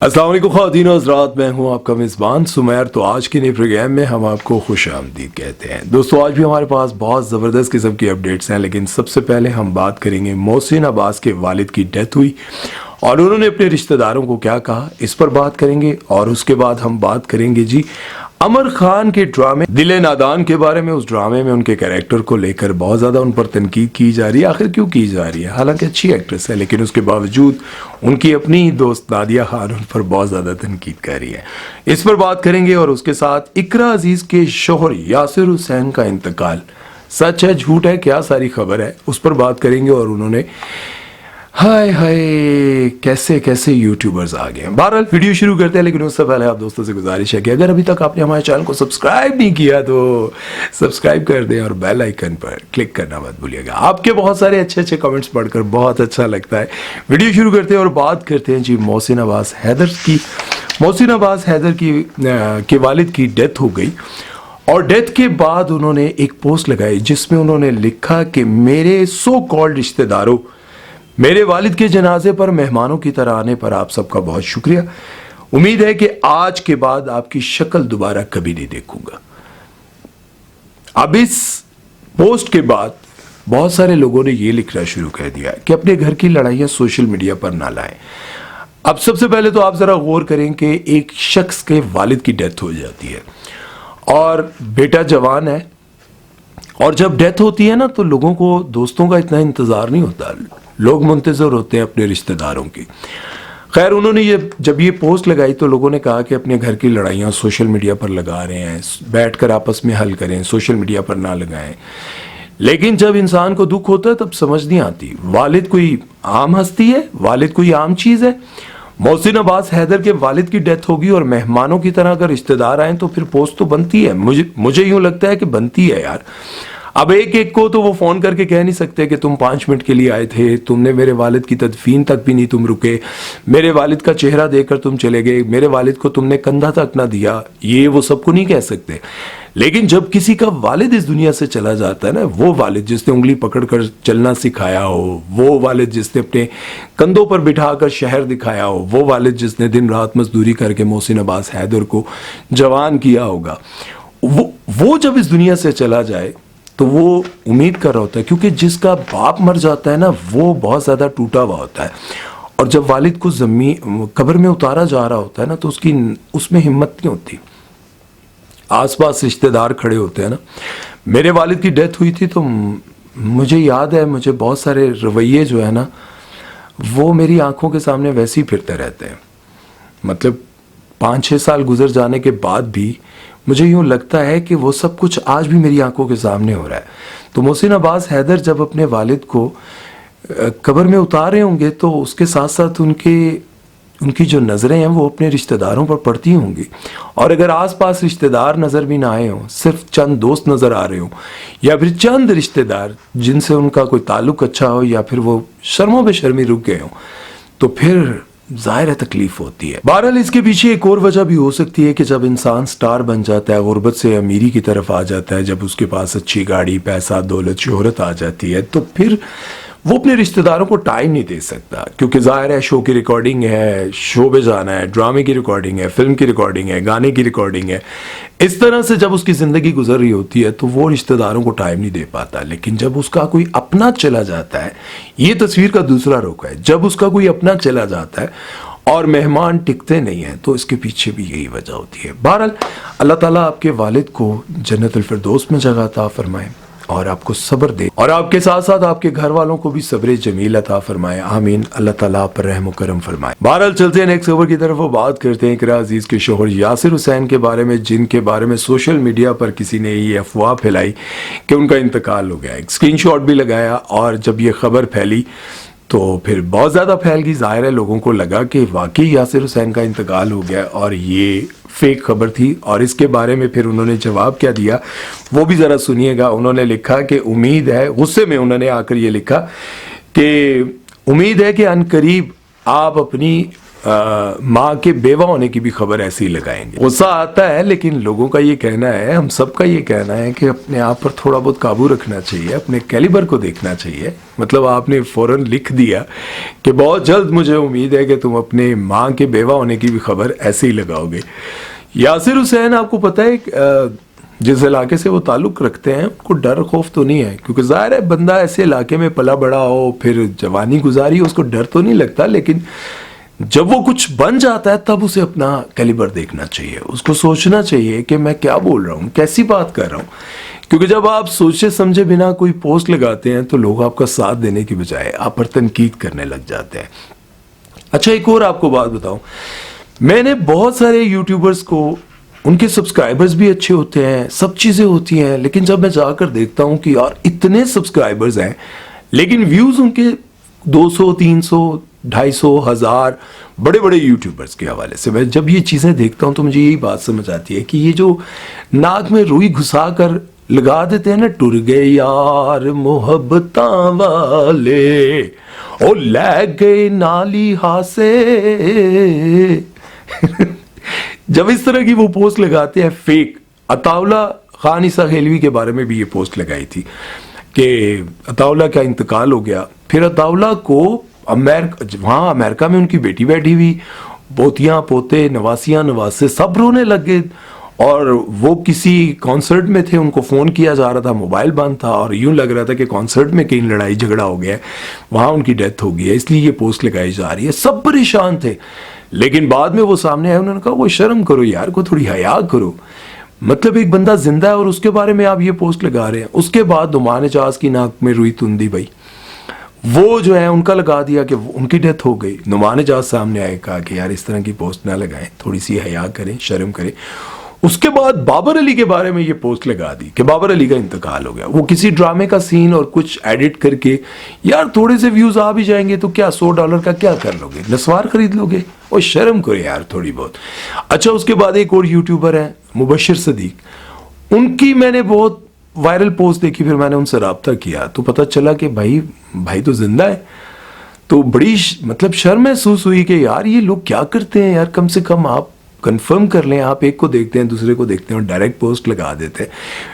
अस्सलाम वालेकुम ख़वातीन और हज़रात, मैं हूं आपका मेज़बान सुमैर। तो आज के नए प्रोग्राम में हम आपको खुश आमदीद कहते हैं। दोस्तों, आज भी हमारे पास बहुत ज़बरदस्त किस्म की अपडेट्स हैं, लेकिन सबसे पहले हम बात करेंगे मोहसिन अब्बास के वालिद की डेथ हुई और उन्होंने अपने रिश्तेदारों को क्या कहा, इस पर बात करेंगे। और उसके बाद हम बात करेंगे जी अमर खान के ड्रामे दिले नादान के बारे में। उस ड्रामे में उनके कैरेक्टर को लेकर बहुत ज़्यादा उन पर तनकीद की जा रही है। आखिर क्यों की जा रही है? हालांकि अच्छी एक्ट्रेस है, लेकिन उसके बावजूद उनकी अपनी दोस्त नादिया खान उन पर बहुत ज़्यादा तनकीद कर रही है। इस पर बात करेंगे। और उसके साथ इकरा अजीज़ के शोहर यासिर हुसैन का इंतकाल, सच है झूठ है, क्या सारी खबर है, उस पर बात करेंगे। और उन्होंने हाय हाय कैसे कैसे यूट्यूबर्स आ गए हैं। बहरहाल वीडियो शुरू करते हैं, लेकिन उससे पहले आप दोस्तों से गुजारिश है कि अगर अभी तक आपने हमारे चैनल को सब्सक्राइब नहीं किया तो सब्सक्राइब कर दें और बेल आइकन पर क्लिक करना मत भूलिएगा। आपके बहुत सारे अच्छे अच्छे कमेंट्स पढ़कर बहुत अच्छा लगता है। वीडियो शुरू करते हैं और बात करते हैं जी मोहसिन अब्बास हैदर की। मोहसिन अब्बास हैदर के वालिद की डेथ हो गई और डेथ के बाद उन्होंने एक पोस्ट लगाई जिसमें उन्होंने लिखा कि मेरे सो कॉल्ड रिश्तेदारों, मेरे वालिद के जनाजे पर मेहमानों की तरह आने पर आप सबका बहुत शुक्रिया। उम्मीद है कि आज के बाद आपकी शक्ल दोबारा कभी नहीं देखूंगा। अब इस पोस्ट के बाद बहुत सारे लोगों ने यह लिखना शुरू कर दिया कि अपने घर की लड़ाइयां सोशल मीडिया पर ना लाएं। अब सबसे पहले तो आप जरा गौर करें कि एक शख्स के वालिद की डेथ हो जाती है और बेटा जवान है, और जब डेथ होती है ना तो लोगों को, दोस्तों का इतना इंतजार नहीं होता, लोग मुंतजर होते हैं अपने रिश्तेदारों की। खैर, उन्होंने जब ये पोस्ट लगाई तो लोगों ने कहा कि अपने घर की लड़ाइयाँ सोशल मीडिया पर लगा रहे हैं, बैठकर आपस में हल करें, सोशल मीडिया पर ना लगाएं। लेकिन जब इंसान को दुख होता है तब समझ नहीं आती, वालिद कोई आम हस्ती है, वालिद कोई आम चीज़ है। मोहसिन अब्बास हैदर के वालिद की डेथ होगी और मेहमानों की तरह अगर रिश्तेदार आए तो फिर पोस्ट तो बनती है। मुझे यूं लगता है कि बनती है यार। अब एक एक को तो वो फोन करके कह नहीं सकते कि तुम 5 मिनट के लिए आए थे, तुमने मेरे वालिद की तदफीन तक भी नहीं तुम रुके, मेरे वालिद का चेहरा देखकर तुम चले गए, मेरे वालिद को तुमने कंधा तक ना दिया। ये वो सबको नहीं कह सकते। लेकिन जब किसी का वालिद इस दुनिया से चला जाता है ना, वो वालिद जिसने उंगली पकड़कर चलना सिखाया हो, वो वालिद जिसने अपने कंधों पर बिठाकर शहर दिखाया हो, वो वालिद जिसने दिन रात मजदूरी करके मोहसिन अब्बास हैदर को जवान किया होगा, वो जब इस दुनिया से चला जाए तो वो उम्मीद कर रहा होता है, क्योंकि जिसका बाप मर जाता है ना वो बहुत ज़्यादा टूटा हुआ होता है। और जब वालिद को कब्र में उतारा जा रहा होता है ना तो उसमें हिम्मत नहीं होती। आसपास रिश्तेदार खड़े होते हैं ना। मेरे वालिद की डेथ हुई थी तो मुझे याद है, मुझे बहुत सारे रवैये जो है ना वो मेरी आंखों के सामने वैसे ही फिरते रहते हैं। मतलब 5-6 साल गुजर जाने के बाद भी मुझे यूं लगता है कि वो सब कुछ आज भी मेरी आंखों के सामने हो रहा है। तो मोहसिन अब्बास हैदर जब अपने वालिद को कब्र में उतार रहे होंगे तो उसके साथ साथ उनकी जो नज़रें हैं वो अपने रिश्तेदारों पर पड़ती होंगी। और अगर आसपास रिश्तेदार नज़र भी ना आए हों, सिर्फ चंद दोस्त नज़र आ रहे हों या फिर चंद रिश्तेदार जिनसे उनका कोई ताल्लुक अच्छा हो या फिर वो शर्मो बेशर्मी रुक गए हों, तो फिर ज़ाहिर है तकलीफ होती है। बहरहाल इसके पीछे एक और वजह भी हो सकती है कि जब इंसान स्टार बन जाता है, गुर्बत से अमीरी की तरफ आ जाता है, जब उसके पास अच्छी गाड़ी, पैसा, दौलत, शोहरत आ जाती है, तो फिर वो अपने रिश्तेदारों को टाइम नहीं दे सकता। क्योंकि ज़ाहिर है शो की रिकॉर्डिंग है, शो पे जाना है, ड्रामे की रिकॉर्डिंग है, फिल्म की रिकॉर्डिंग है, गाने की रिकॉर्डिंग है। इस तरह से जब उसकी ज़िंदगी गुजर रही होती है तो वो रिश्तेदारों को टाइम नहीं दे पाता। लेकिन जब उसका कोई अपना चला जाता है, ये तस्वीर का दूसरा रुख है, जब उसका कोई अपना चला जाता है और मेहमान टिकते नहीं हैं तो इसके पीछे भी यही वजह होती है। बहरहाल अल्लाह ताला आपके वालिद को जन्नतुल फिरदौस में जगह अता फरमाए और आपको सब्र दे, और आपके साथ साथ आपके घर वालों को भी सब्र जमील अता फरमाए। आमीन। अल्लाह ताला आप पर रहम करम फरमाए। बहरहाल चलते हैं नेक्स्ट खबर की तरफ। वो बात करते हैं इकरा अजीज के शोहर यासिर हुसैन के बारे में, जिनके बारे में सोशल मीडिया पर किसी ने ये अफवाह फैलाई कि उनका इंतकाल हो गया। एक स्क्रीनशॉट भी लगाया और जब ये खबर फैली तो फिर बहुत ज़्यादा फैल गई। ज़ाहिर है लोगों को लगा कि वाकई यासिर हुसैन का इंतकाल हो गया और ये फेक खबर थी। और इसके बारे में फिर उन्होंने जवाब क्या दिया वो भी ज़रा सुनिएगा। उन्होंने लिखा कि उम्मीद है, गुस्से में उन्होंने आकर ये लिखा कि उम्मीद है कि अनकरीब आप अपनी माँ के बेवा होने की भी खबर ऐसे ही लगाएंगे। गुस्सा आता है, लेकिन लोगों का ये कहना है, हम सबका ये कहना है कि अपने आप पर थोड़ा बहुत काबू रखना चाहिए, अपने कैलिबर को देखना चाहिए। मतलब आपने फौरन लिख दिया कि बहुत जल्द मुझे उम्मीद है कि तुम अपने माँ के बेवा होने की भी खबर ऐसे ही लगाओगे। यासिर हुसैन, आपको पता है जिस इलाके से वो ताल्लुक़ रखते हैं उनको डर खौफ तो नहीं है, क्योंकि ज़ाहिर है बंदा ऐसे इलाके में पला बड़ा हो, फिर जवानी गुजारी, उसको डर तो नहीं लगता, लेकिन जब वो कुछ बन जाता है तब उसे अपना कैलिबर देखना चाहिए, उसको सोचना चाहिए कि मैं क्या बोल रहा हूँ, कैसी बात कर रहा हूँ। क्योंकि जब आप सोचे समझे बिना कोई पोस्ट लगाते हैं तो लोग आपका साथ देने की बजाय आप पर तनकीद करने लग जाते हैं। अच्छा, एक और आपको बात बताऊं, मैंने बहुत सारे यूट्यूबर्स को, उनके सब्सक्राइबर्स भी अच्छे होते हैं, सब चीज़ें होती हैं, लेकिन जब मैं जाकर देखता हूँ कि यार इतने सब्सक्राइबर्स हैं लेकिन व्यूज़ उनके 200, 300, 250, 1000 बड़े बड़े यूट्यूबर्स के हवाले से, मैं जब ये चीज़ें देखता हूँ तो मुझे यही बात समझ आती है कि ये जो नाक में रुई घुसा कर लगा देते हैं ना, टुर गए यार मोहब्बतां वाले, ओ ले गए नाली हासे जब इस तरह की वो पोस्ट लगाते हैं फेक। अताउला खान ईसा खेलवी के बारे में भी ये पोस्ट लगाई थी कि अताउला का इंतकाल हो गया, फिर अताउला को वहाँ अमेरिका में उनकी बेटी बैठी हुई, पोतियाँ पोते नवासियाँ नवासे सब रोने लग गए, और वो किसी कॉन्सर्ट में थे, उनको फ़ोन किया जा रहा था, मोबाइल बंद था, और यूँ लग रहा था कि कॉन्सर्ट में कहीं लड़ाई झगड़ा हो गया है, वहाँ उनकी डेथ हो गई है, इसलिए ये पोस्ट लगाई जा रही है। सब परेशान थे, लेकिन बाद में वो सामने आए, उन्होंने कहा वो शर्म करो यार, को थोड़ी हया करो, मतलब एक बंदा जिंदा है और उसके बारे में आप ये पोस्ट लगा रहे हैं। उसके बाद दुमान एजाज की नाक में रुई तुंदी भाई, वो जो है उनका लगा दिया कि उनकी डेथ हो गई। नुमान एजाज सामने आए, कहा कि यार इस तरह की पोस्ट ना लगाएं, थोड़ी सी हया करें, शर्म करें। उसके बाद बाबर अली के बारे में ये पोस्ट लगा दी कि बाबर अली का इंतकाल हो गया, वो किसी ड्रामे का सीन और कुछ एडिट करके, यार थोड़े से व्यूज आ भी जाएंगे तो क्या $100 का क्या कर लोगे, नस्वार खरीद लोगे, और शर्म करो यार थोड़ी बहुत। अच्छा, उसके बाद एक और यूट्यूबर है मुबशिर सदीक, उनकी मैंने बहुत वायरल पोस्ट देखी, फिर मैंने उनसे रब्ता किया तो पता चला कि भाई तो जिंदा है। तो बड़ी मतलब शर्म महसूस हुई कि यार ये लोग क्या करते हैं यार, कम से कम आप कंफर्म कर लें, आप एक को देखते हैं दूसरे को देखते हैं और डायरेक्ट पोस्ट लगा देते हैं,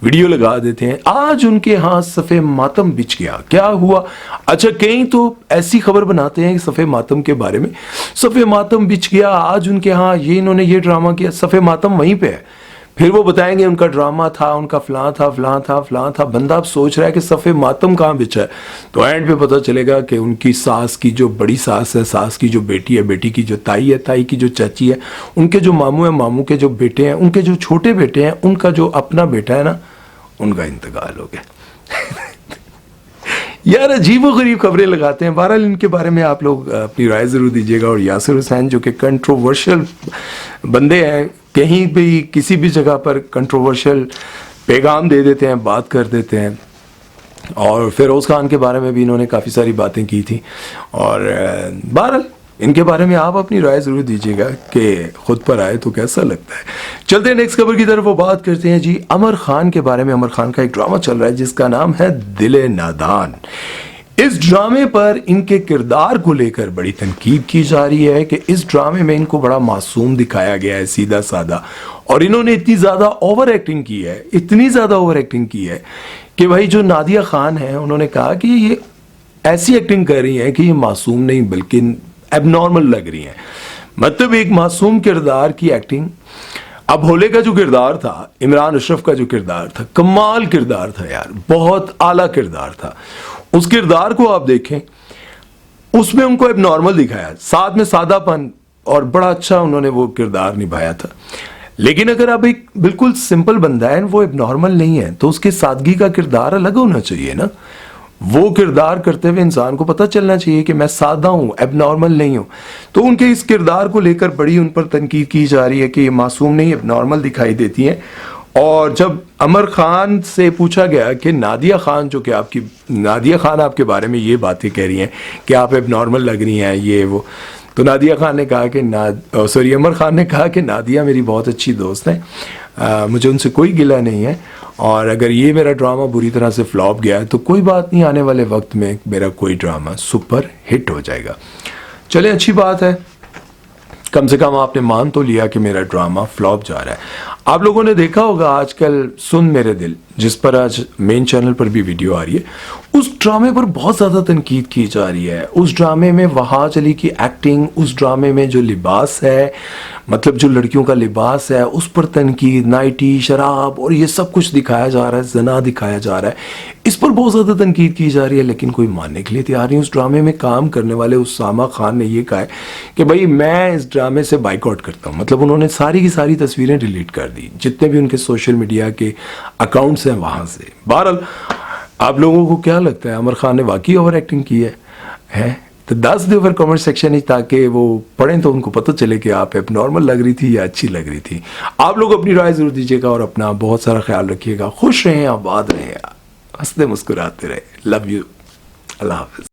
वीडियो लगा देते हैं। आज उनके यहाँ सफ़े मातम बिछ गया, क्या हुआ? अच्छा, कहीं तो ऐसी खबर बनाते हैं कि सफ़े मातम के बारे में, सफ़े मातम बिछ गया, आज उनके यहाँ ये इन्होंने ये ड्रामा किया, सफ़े मातम वहीं पे है, फिर वो बताएंगे उनका ड्रामा था, उनका फलां था फलां था फलां था। बंदा अब सोच रहा है कि सफ़े मातम कहाँ बिछा है, तो एंड पे पता चलेगा कि उनकी सास की जो बड़ी सास है, सास की जो बेटी है, बेटी की जो ताई है, ताई की जो चाची है, उनके जो मामू है, मामू के जो बेटे हैं, उनके जो छोटे बेटे हैं, उनका जो अपना बेटा है ना, उनका इंतकाल हो गया। यार अजीब व गरीब खबरें लगाते हैं। बहरहाल इनके बारे में आप लोग अपनी राय ज़रूर दीजिएगा। और यासिर हुसैन जो कि कंट्रोवर्शियल बंदे हैं, कहीं भी किसी भी जगह पर कंट्रोवर्शियल पैगाम दे देते हैं, बात कर देते हैं। और फिरोज़ खान के बारे में भी इन्होंने काफ़ी सारी बातें की थी। और बहरहाल इनके बारे में आप अपनी राय ज़रूर दीजिएगा कि खुद पर आए तो कैसा लगता है। चलते हैं नेक्स्ट खबर की तरफ, वो बात करते हैं जी अमर खान के बारे में। अमर खान का एक ड्रामा चल रहा है जिसका नाम है दिल नादान। इस ड्रामे पर इनके किरदार को लेकर बड़ी तनकीद की जा रही है कि इस ड्रामे में इनको बड़ा मासूम दिखाया गया है, सीधा साधा, और इन्होंने इतनी ज़्यादा ओवर एक्टिंग की है, इतनी ज़्यादा ओवर एक्टिंग की है कि भाई जो नादिया खान है उन्होंने कहा कि ये ऐसी एक्टिंग कर रही है कि ये मासूम नहीं बल्कि एबनॉर्मल लग रही हैं। मतलब एक मासूम किरदार की एक्टिंग। अब भोले का जो किरदार था, इमरान अशरफ का जो किरदार था, कमाल किरदार था यार, बहुत आला किरदार था। उस किरदार को आप देखें, उसमें उनको एबनॉर्मल दिखाया, साथ में सादापन, और बड़ा अच्छा उन्होंने वो किरदार निभाया था। लेकिन अगर अब एक बिल्कुल सिंपल बंदा है, वो एबनॉर्मल नहीं है, तो उसकी सादगी का किरदार अलग होना चाहिए ना। वो किरदार करते हुए इंसान को पता चलना चाहिए कि मैं सादा हूँ, एबनॉर्मल नहीं हूँ। तो उनके इस किरदार को लेकर बड़ी उन पर तनकीद की जा रही है कि ये मासूम नहीं, एबनॉर्मल दिखाई देती हैं। और जब अमर खान से पूछा गया कि नादिया खान जो कि नादिया खान आपके बारे में ये बातें कह रही हैं कि आप एबनॉर्मल लग रही हैं, ये वो, तो नादिया खान ने कहा कि अमर खान ने कहा कि नादिया मेरी बहुत अच्छी दोस्त है, मुझे उनसे कोई गिला नहीं है, और अगर ये मेरा ड्रामा बुरी तरह से फ्लॉप गया है तो कोई बात नहीं, आने वाले वक्त में मेरा कोई ड्रामा सुपर हिट हो जाएगा। चले, अच्छी बात है। कम से कम आपने मान तो लिया कि मेरा ड्रामा फ्लॉप जा रहा है। आप लोगों ने देखा होगा आजकल सुन मेरे दिल, जिस पर आज मेन चैनल पर भी वीडियो आ रही है, उस ड्रामे पर बहुत ज़्यादा तनकीद की जा रही है। उस ड्रामे में वहाज अली की एक्टिंग, उस ड्रामे में जो लिबास है, मतलब जो लड़कियों का लिबास है, उस पर तनकीद, नाइटी, शराब और ये सब कुछ दिखाया जा रहा है, जना दिखाया जा रहा है, इस पर बहुत ज़्यादा तनकीद की जा रही है, लेकिन कोई मानने के लिए तैयार नहीं। उस ड्रामे में काम करने वाले उसामा खान ने ये कहा है कि भाई मैं इस ड्रामे से बाइकआउट करता हूँ। मतलब उन्होंने सारी की सारी तस्वीरें डिलीट कर दी, जितने भी उनके सोशल मीडिया के अकाउंट्स हैं वहाँ से। बहरहाल आप लोगों को क्या लगता है, आमिर खान ने वाकई ओवर एक्टिंग की है? तो 10 दे ओवर कमेंट सेक्शन ही, ताकि वो पढ़ें तो उनको पता चले कि आप एब नॉर्मल लग रही थी या अच्छी लग रही थी। आप लोग अपनी राय जरूर दीजिएगा और अपना बहुत सारा ख्याल रखिएगा। खुश रहें, आबाद रहें, हंसते मुस्कुराते रहे। Love you, Allah Hafiz.